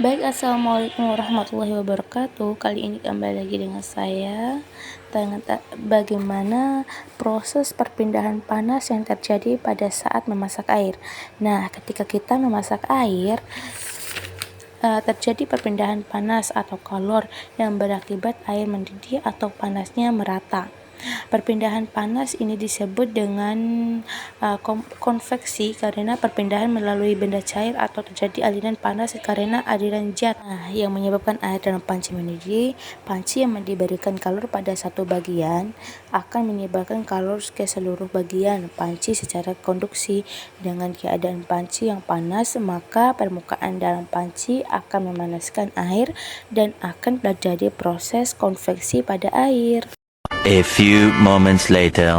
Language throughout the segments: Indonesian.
Baik, assalamualaikum warahmatullahi wabarakatuh. Kali ini kembali lagi dengan saya tentang bagaimana proses perpindahan panas yang terjadi pada saat memasak air. Nah, ketika kita memasak air, terjadi perpindahan panas atau kalor yang berakibat air mendidih atau panasnya merata. Perpindahan panas ini disebut dengan konveksi karena perpindahan melalui benda cair atau terjadi aliran panas karena aliran jet yang menyebabkan air dalam panci mendidih. Panci yang diberikan kalor pada satu bagian akan menyebarkan kalor ke seluruh bagian panci secara konduksi. Dengan keadaan panci yang panas, maka permukaan dalam panci akan memanaskan air dan akan terjadi proses konveksi pada air. A few moments later.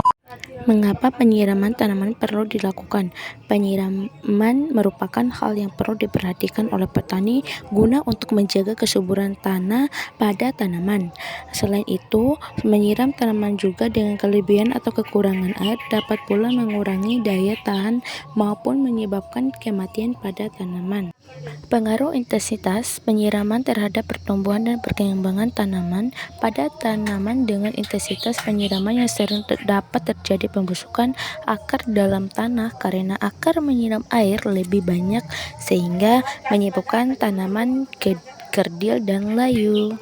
Mengapa penyiraman tanaman perlu dilakukan? Penyiraman merupakan hal yang perlu diperhatikan oleh petani guna untuk menjaga kesuburan tanah pada tanaman. Selain itu, menyiram tanaman juga dengan kelebihan atau kekurangan air dapat pula mengurangi daya tahan maupun menyebabkan kematian pada tanaman. Pengaruh intensitas penyiraman terhadap pertumbuhan dan perkembangan tanaman. Pada tanaman dengan intensitas penyiraman yang sering dapat terjadi pembusukan akar dalam tanah karena akar menyiram air lebih banyak sehingga menyebabkan tanaman kerdil dan layu.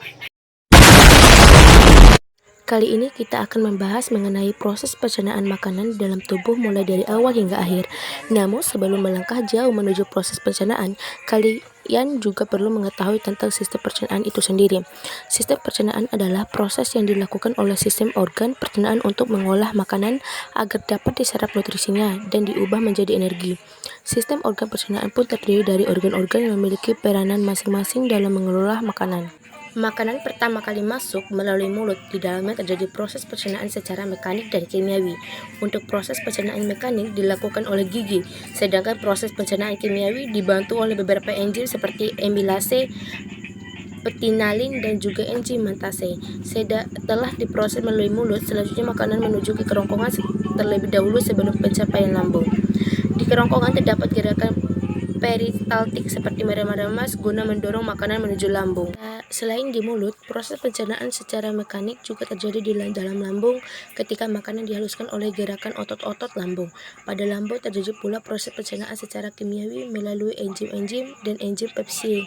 Kali ini kita akan membahas mengenai proses pencernaan makanan dalam tubuh mulai dari awal hingga akhir. Namun sebelum melangkah jauh menuju proses pencernaan, kalian juga perlu mengetahui tentang sistem pencernaan itu sendiri. Sistem pencernaan adalah proses yang dilakukan oleh sistem organ pencernaan untuk mengolah makanan agar dapat diserap nutrisinya dan diubah menjadi energi. Sistem organ pencernaan pun terdiri dari organ-organ yang memiliki peranan masing-masing dalam mengelola makanan. Makanan pertama kali masuk melalui mulut, di dalamnya terjadi proses pencernaan secara mekanik dan kimiawi. Untuk proses pencernaan mekanik dilakukan oleh gigi, sedangkan proses pencernaan kimiawi dibantu oleh beberapa enzim seperti amilase, petinalin, dan juga enzim mantase. Setelah diproses melalui mulut, selanjutnya makanan menuju ke kerongkongan terlebih dahulu sebelum pencapaian lambung. Di kerongkongan terdapat gerakan peristaltik seperti meremas guna mendorong makanan menuju lambung. Selain di mulut, proses pencernaan secara mekanik juga terjadi di dalam lambung ketika makanan dihaluskan oleh gerakan otot-otot lambung. Pada lambung terjadi pula proses pencernaan secara kimiawi melalui enzim-enzim dan enzim pepsid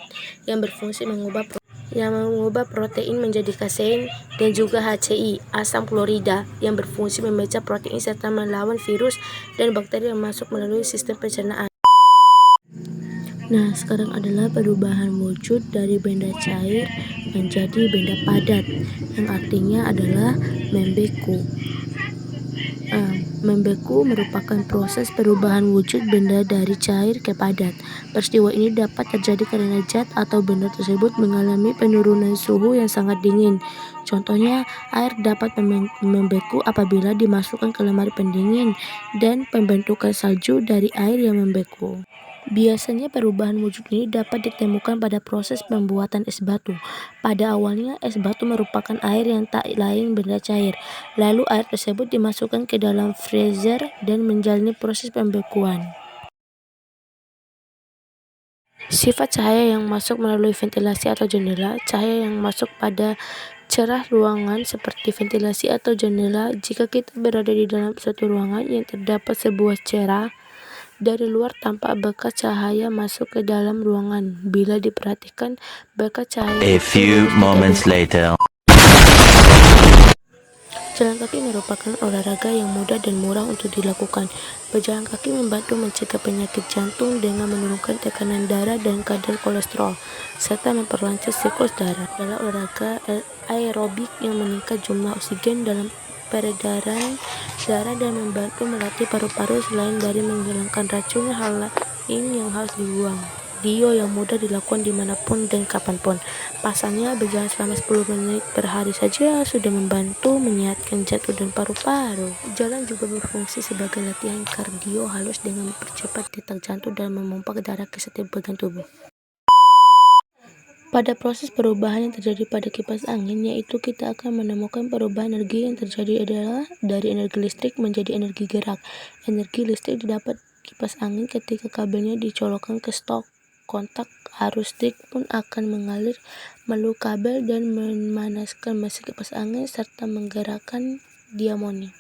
yang berfungsi mengubah protein menjadi kasein, dan juga HCI, asam klorida, yang berfungsi memecah protein serta melawan virus dan bakteri yang masuk melalui sistem pencernaan. Nah, sekarang adalah perubahan wujud dari benda cair menjadi benda padat, yang artinya adalah membeku. Membeku merupakan proses perubahan wujud benda dari cair ke padat. Peristiwa ini dapat terjadi karena zat atau benda tersebut mengalami penurunan suhu yang sangat dingin. Contohnya, air dapat membeku apabila dimasukkan ke lemari pendingin dan pembentukan salju dari air yang membeku. Biasanya perubahan wujud ini dapat ditemukan pada proses pembuatan es batu. Pada awalnya, es batu merupakan air yang tak lain benda cair. Lalu air tersebut dimasukkan ke dalam freezer dan menjalani proses pembekuan. Sifat cahaya yang masuk melalui ventilasi atau jendela. Cahaya yang masuk pada cerah ruangan seperti ventilasi atau jendela. Jika kita berada di dalam suatu ruangan yang terdapat sebuah cerah, dari luar tampak bekas cahaya masuk ke dalam ruangan. Bila diperhatikan, bekas cahaya A few moments later. Jalan kaki merupakan olahraga yang mudah dan murah untuk dilakukan. Berjalan kaki membantu mencegah penyakit jantung dengan menurunkan tekanan darah dan kadar kolesterol, serta memperlancar siklus darah. Adalah olahraga aerobik yang meningkatkan jumlah oksigen dalam peredaran darah dan membantu melatih paru-paru. Selain dari menghilangkan racun, hal lain yang harus dibuang. Dio yang mudah dilakukan dimanapun dan kapanpun. Pasalnya, berjalan selama 10 menit per hari saja sudah membantu menyehatkan jantung dan paru-paru. Jalan juga berfungsi sebagai latihan kardio halus dengan mempercepat detak jantung dan memompa darah ke setiap bagian tubuh. Pada proses perubahan yang terjadi pada kipas angin, yaitu kita akan menemukan perubahan energi yang terjadi adalah dari energi listrik menjadi energi gerak. Energi listrik didapat kipas angin ketika kabelnya dicolokkan ke stok kontak Arus listrik pun akan mengalir melalui kabel dan memanaskan mesin kipas angin serta menggerakkan dinamo.